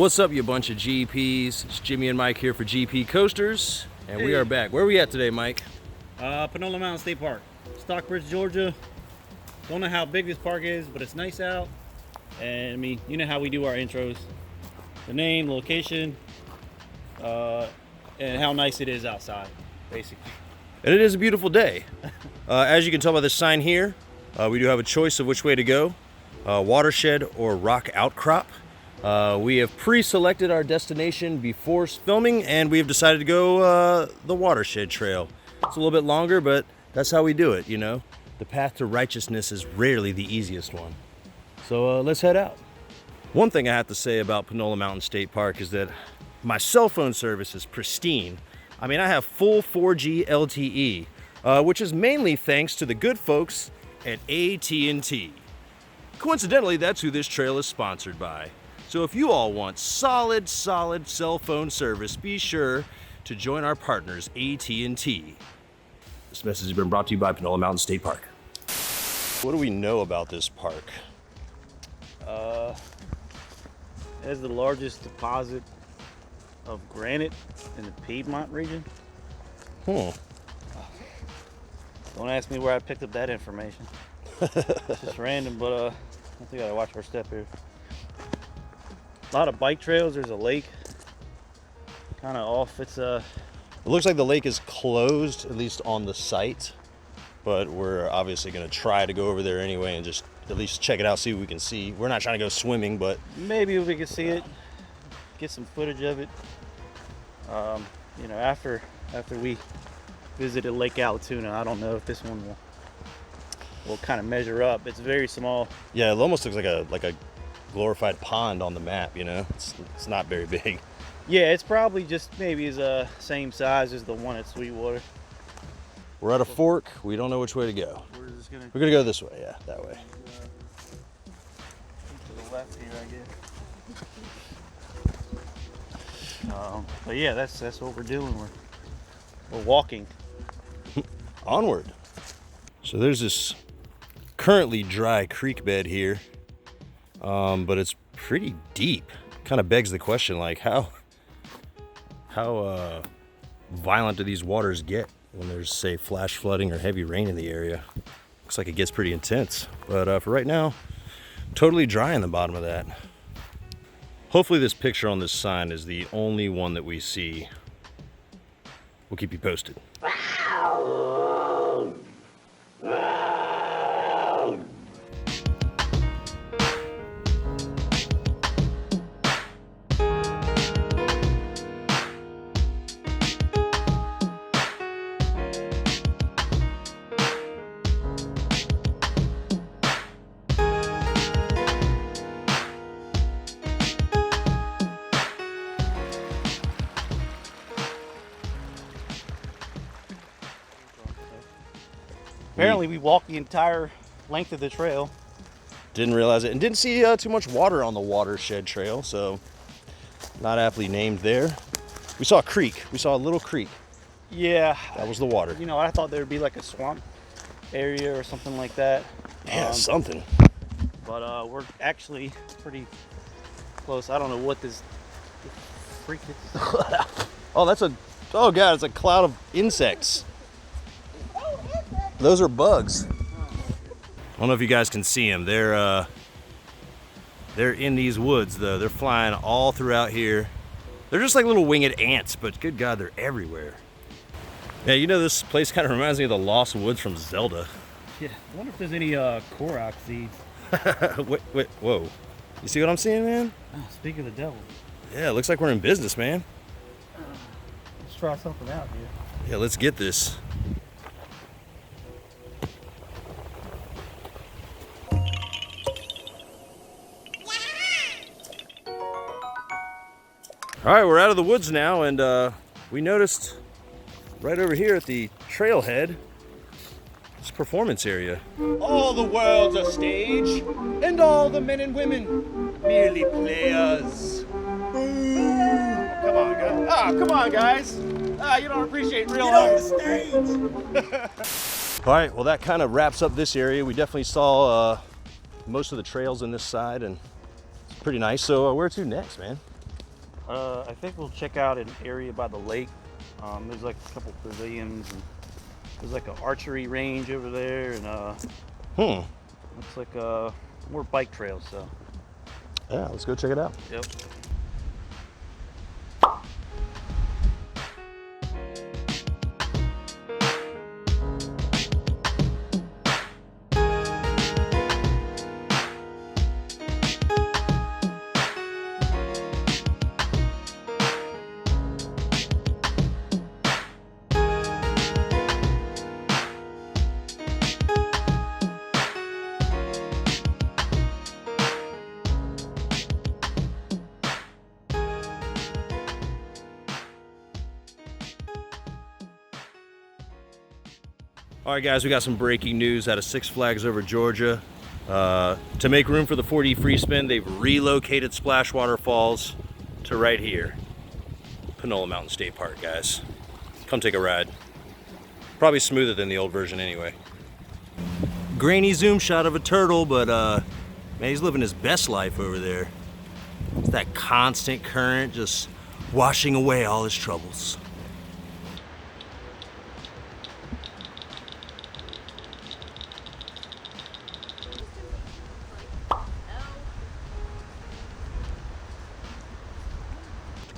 What's up, you bunch of GPs? It's Jimmy and Mike here for GP Coasters, and we are back. Where are we at today, Mike? Panola Mountain State Park, Stockbridge, Georgia. Don't know how big this park is, but it's nice out. And I mean, you know how we do our intros. The name, location, and how nice it is outside, basically. And it is a beautiful day. As you can tell by this sign here, we do have a choice of which way to go, watershed or rock outcrop. We have pre-selected our destination before filming, and we have decided to go the watershed trail. It's a little bit longer, but that's how we do it, you know. The path to righteousness is rarely the easiest one. So let's head out. One thing I have to say about Panola Mountain State Park is that my cell phone service is pristine. I mean, I have full 4G LTE, which is mainly thanks to the good folks at AT&T. Coincidentally, that's who this trail is sponsored by. So if you all want solid cell phone service, be sure to join our partners, AT&T. This message has been brought to you by Panola Mountain State Park. What do we know about this park? It has the largest deposit of granite in the Piedmont region. Don't ask me where I picked up that information. It's just random, but I think I gotta watch our step here. A lot of bike trails. There's a lake kind of off. It looks like the lake is closed, at least on the site, but we're obviously going to try to go over there anyway and just at least check it out, see what we can see. We're not trying to go swimming, but maybe we can see it, get some footage of it. You know, after we visited Lake Allatoona, I don't know if this one will kind of measure up. It's very small. Yeah, it almost looks like a glorified pond on the map, you know. It's not very big. Yeah, it's probably just maybe the same size as the one at Sweetwater. We're at a fork. We don't know which way to go. We're gonna go this way. Yeah, that way. To the left here, I guess. But yeah, that's what we're doing. We're walking. Onward. So there's this currently dry creek bed here, but it's pretty deep. Kind of begs the question, like how violent do these waters get when there's, say, flash flooding or heavy rain in the area? Looks like it gets pretty intense, but for right now, totally dry in the bottom of that. Hopefully this picture on this sign is the only one that we see. We'll keep you posted. Apparently we walked the entire length of the trail. Didn't realize it, and didn't see too much water on the watershed trail, so not aptly named there. We saw a creek. We saw a little creek. Yeah. That was the water. You know, I thought there would be like a swamp area or something like that. Yeah, something. But we're actually pretty close. I don't know what this freak is. Oh, oh God, it's a cloud of insects. Those are bugs. I don't know if you guys can see them. They're in these woods, though. They're flying all throughout here. They're just like little winged ants, but good God, they're everywhere. Yeah, you know, this place kind of reminds me of the Lost Woods from Zelda. Yeah, I wonder if there's any Korok seeds. wait, whoa. You see what I'm seeing, man? Oh, speak of the devil. Yeah, it looks like we're in business, man. Let's try something out here. Yeah, let's get this. All right, we're out of the woods now, and we noticed right over here at the trailhead, this performance area. All the world's a stage, and all the men and women merely players. Come on, guys. Come on, guys. You don't appreciate real art. Get on the stage. All right, well, that kind of wraps up this area. We definitely saw most of the trails on this side, and it's pretty nice. So where to next, man? I think we'll check out an area by the lake. There's like a couple pavilions, and there's like an archery range over there, and looks like more bike trails. So Yeah, let's go check it out. yep. All right, guys, we got some breaking news out of Six Flags over Georgia. To make room for the 4D free spin, they've relocated Splash Waterfalls to right here. Panola Mountain State Park, guys. Come take a ride. Probably smoother than the old version anyway. Grainy zoom shot of a turtle, but man, he's living his best life over there. It's that constant current just washing away all his troubles.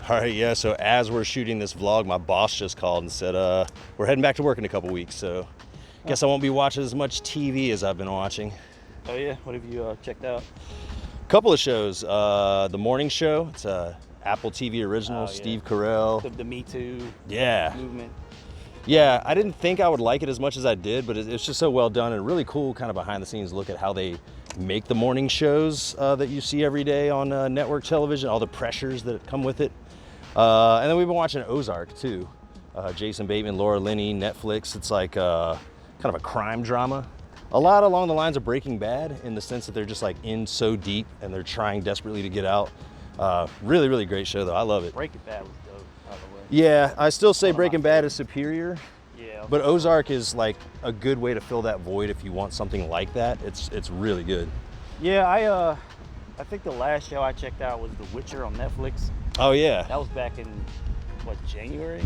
All right, yeah, so as we're shooting this vlog, my boss just called and said, we're heading back to work in a couple weeks, so guess I won't be watching as much TV as I've been watching. Oh yeah, what have you checked out? Couple of shows. The morning show, it's a Apple TV original, Oh, yeah. Steve Carell. The Me Too Yeah. movement. Yeah, I didn't think I would like it as much as I did, but it's just so well done and really cool kind of behind the scenes look at how they make the morning shows that you see every day on network television, all the pressures that come with it. And then we've been watching Ozark too. Jason Bateman, Laura Linney, Netflix. It's like kind of a crime drama. A lot along the lines of Breaking Bad in the sense that they're just like in so deep and they're trying desperately to get out. Really, really great show though. I love it. Breaking Bad was dope, by the way. Yeah, I still say One of my Breaking Bad is superior, Yeah. but Ozark is like a good way to fill that void if you want something like that. It's really good. Yeah, I think the last show I checked out was The Witcher on Netflix. Oh yeah. That was back in what, January?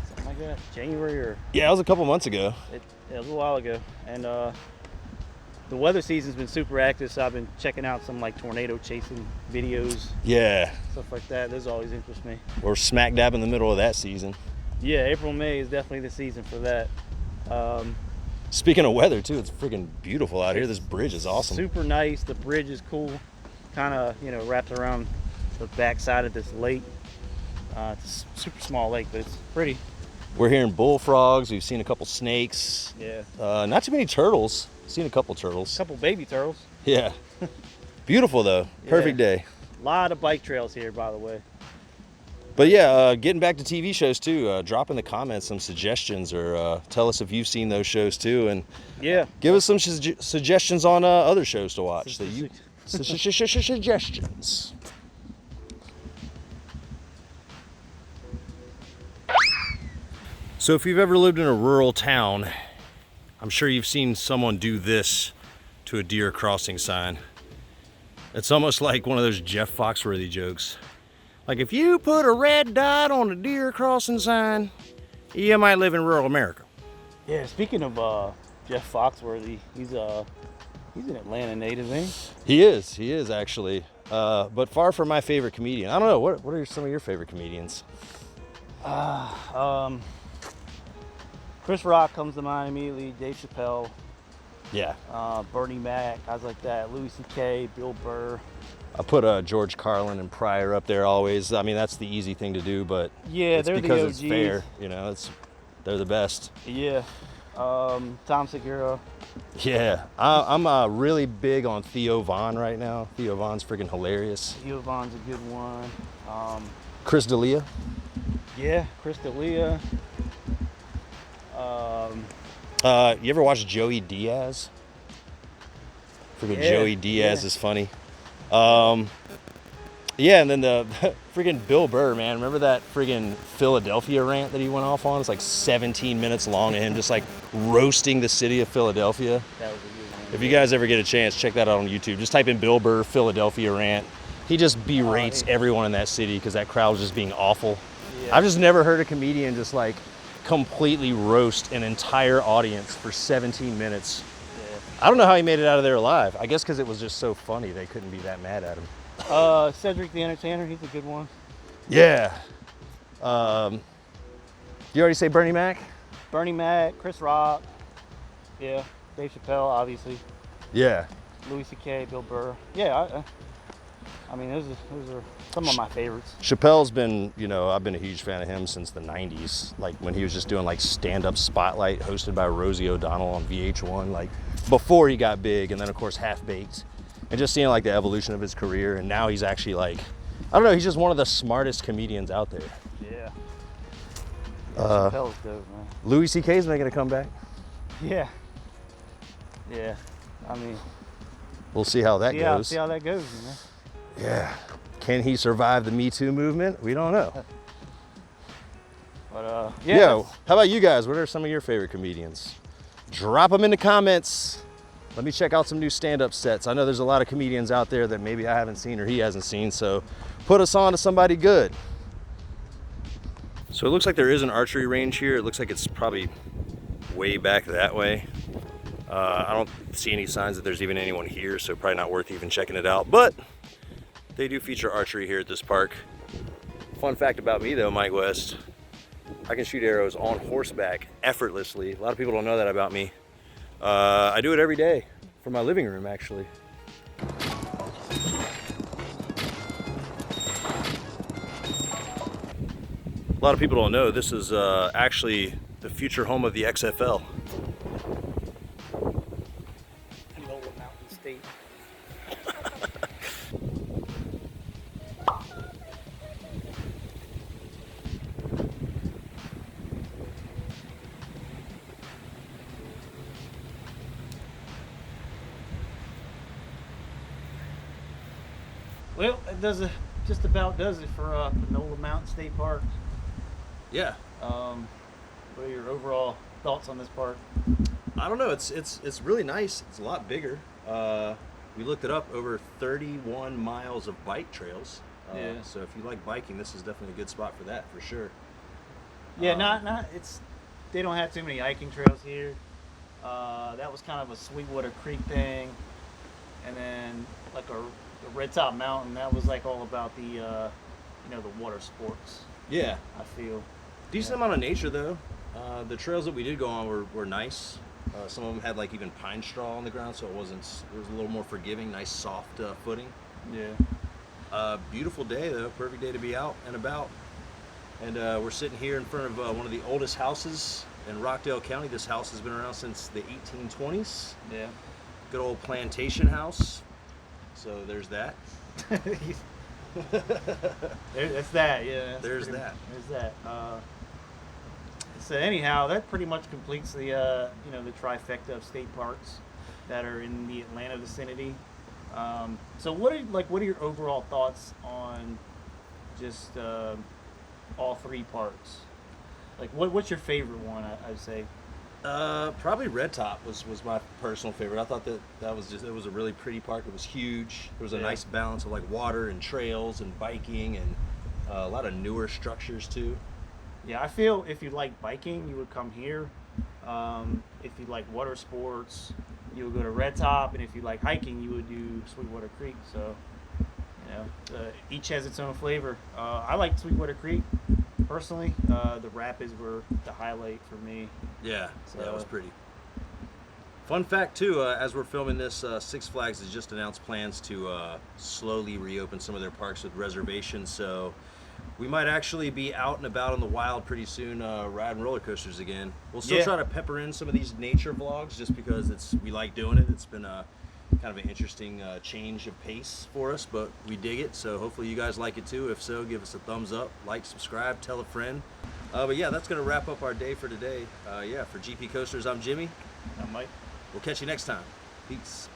Something like that. January or Yeah, it was a couple months ago. it was a while ago. And the weather season's been super active, so I've been checking out some like tornado chasing videos, Yeah, stuff like that. Those always interest me. we're smack dab in the middle of that season. Yeah, April, May is definitely the season for that. Speaking of weather too, it's freaking beautiful out here. This bridge is awesome. Super nice. The bridge is cool. Kind of, wrapped around the backside of this lake. It's a super small lake, but it's pretty. We're hearing bullfrogs. We've seen a couple snakes. Yeah. Not too many turtles. Seen a couple turtles. A couple baby turtles. Yeah. Beautiful though. Perfect day. A lot of bike trails here, by the way. But yeah, getting back to TV shows too. Drop in the comments some suggestions or tell us if you've seen those shows too, and Yeah. give us some suggestions on other shows to watch. That you suggestions. So if you've ever lived in a rural town, I'm sure you've seen someone do this to a deer crossing sign. It's almost like one of those Jeff Foxworthy jokes. Like if you put a red dot on a deer crossing sign, you might live in rural America. Yeah. Speaking of Jeff Foxworthy, he's an Atlanta native, ain't he? He is actually, but far from my favorite comedian. I don't know, what are some of your favorite comedians? Chris Rock comes to mind immediately. Dave Chappelle, Yeah, Bernie Mac, guys like that. Louis C.K., Bill Burr. I put George Carlin and Pryor up there always. I mean, that's the easy thing to do, but Yeah, it's they're because the it's OGs. fair, they're the best. Yeah. Tom Segura. Yeah, I'm really big on Theo Von right now. Theo Von's freaking hilarious. Theo Von's a good one. Chris D'Elia. Yeah, Chris D'Elia. You ever watch Joey Diaz? Freaking Yeah, Joey Diaz yeah. is funny. Yeah, and then the freaking Bill Burr, man. Remember that friggin' Philadelphia rant that he went off on? It's like 17 minutes long of him just like roasting the city of Philadelphia. That was a good one. If you guys ever get a chance, check that out on YouTube. Just type in Bill Burr Philadelphia rant. He just berates everyone in that city because that crowd was just being awful. Yeah. I've just never heard a comedian just like completely roast an entire audience for 17 minutes. Yeah. I don't know how he made it out of there alive. I guess because it was just so funny they couldn't be that mad at him. Cedric the Entertainer, he's a good one. Yeah. You already say Bernie Mac? Bernie Mac, Chris Rock. Yeah. Dave Chappelle, obviously. Yeah. Louis C.K., Bill Burr. Yeah, I mean, those are some of my favorites. Chappelle's been, you know, I've been a huge fan of him since the 90s. Like when he was just doing like stand-up spotlight hosted by Rosie O'Donnell on VH1, like before he got big, and then of course Half Baked. And just seeing like the evolution of his career, and now he's actually like, I don't know, he's just one of the smartest comedians out there. Yeah. Chappelle's dope, man. Louis C.K.'s making a comeback. Yeah. Yeah. I mean, We'll see how that goes. See how that goes, man. Yeah. Can he survive the Me Too movement? We don't know. But Yeah. How about you guys? What are some of your favorite comedians? Drop them in the comments. Let me check out some new stand-up sets. I know there's a lot of comedians out there that maybe I haven't seen or he hasn't seen, so put us on to somebody good. So it looks like there is an archery range here. It looks like it's probably way back that way. I don't see any signs that there's even anyone here, so probably not worth even checking it out. But they do feature archery here at this park. Fun fact about me though, Mike West, I can shoot arrows on horseback effortlessly. A lot of people don't know that about me. I do it every day from my living room, actually. A lot of people don't know this is actually the future home of the XFL. Panola Mountain State. Well, it just about does it for Panola Mountain State Park. Yeah. What are your overall thoughts on this park? I don't know. It's really nice. It's a lot bigger. We looked it up. Over 31 miles of bike trails. Yeah. So if you like biking, this is definitely a good spot for that, for sure. Yeah, they don't have too many hiking trails here. That was kind of a Sweetwater Creek thing, and then like the Red Top Mountain. That was like all about the the water sports. Yeah. I feel Decent amount of nature though. The trails that we did go on were nice. Some of them had like even pine straw on the ground, so it was a little more forgiving. Nice soft footing. Yeah. Beautiful day though. Perfect day to be out and about. And we're sitting here in front of one of the oldest houses in Rockdale County. This house has been around since the 1820s. Yeah. Good old plantation house. So there's that. That's that. Yeah. There's that. There's that. So anyhow, that pretty much completes the the trifecta of state parks that are in the Atlanta vicinity. So what are your overall thoughts on just all three parks? Like what's your favorite one? I'd say. Probably Red Top was my personal favorite. I thought that was it was a really pretty park. It was huge. There was a nice balance of like water and trails and biking and a lot of newer structures too. Yeah, I feel if you like biking, you would come here. If you like water sports, you would go to Red Top, and if you like hiking, you would do Sweetwater Creek. So, each has its own flavor. I like Sweetwater Creek personally. The rapids were the highlight for me. Yeah, So, that was pretty. Fun fact too, as we're filming this, Six Flags has just announced plans to slowly reopen some of their parks with reservations. So we might actually be out and about in the wild pretty soon, riding roller coasters again. We'll still try to pepper in some of these nature vlogs just because we like doing it. It's been kind of an interesting change of pace for us, but we dig it. So hopefully you guys like it too. If so, give us a thumbs up, like, subscribe, tell a friend. But yeah, that's gonna wrap up our day for today. For GP Coasters, I'm Jimmy. I'm Mike. We'll catch you next time. Peace.